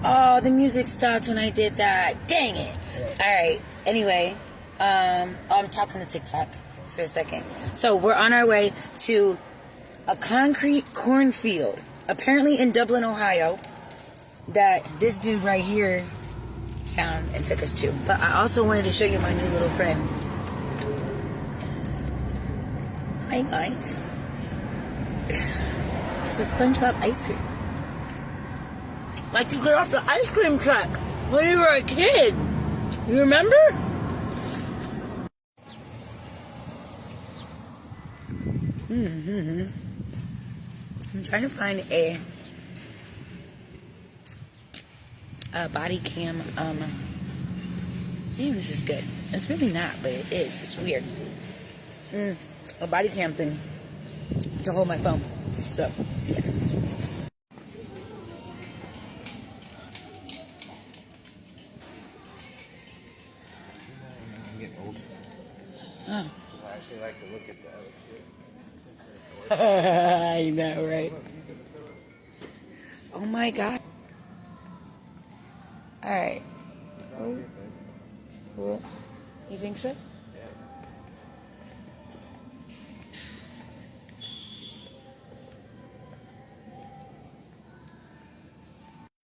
Oh, the music stopped when I did that. Dang it. All right. Anyway, I'm talking to TikTok for a second. So we're on our way to a concrete cornfield, apparently in Dublin, Ohio, that this dude right here found and took us to. But I also wanted to show you my new little friend. Hi guys. It's a Spongebob ice cream. Like you get off the ice cream truck when you were a kid. You remember? I'm trying to find a body cam. Damn, this is good. It's really not, but it is. It's weird. A body cam thing to hold my phone. So, see ya. I'm getting old. Huh. I actually like to look at the other shit. I know, right? Oh my god. Alright. Well, you think so?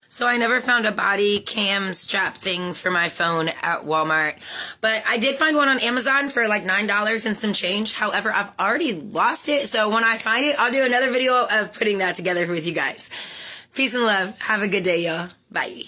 So I never found a body cam strap thing for my phone at Walmart, but I did find one on Amazon for like $9 and some change. However, I've already lost it, so when I find it, I'll do another video of putting that together with you guys. Peace and love. Have a good day, y'all. Bye.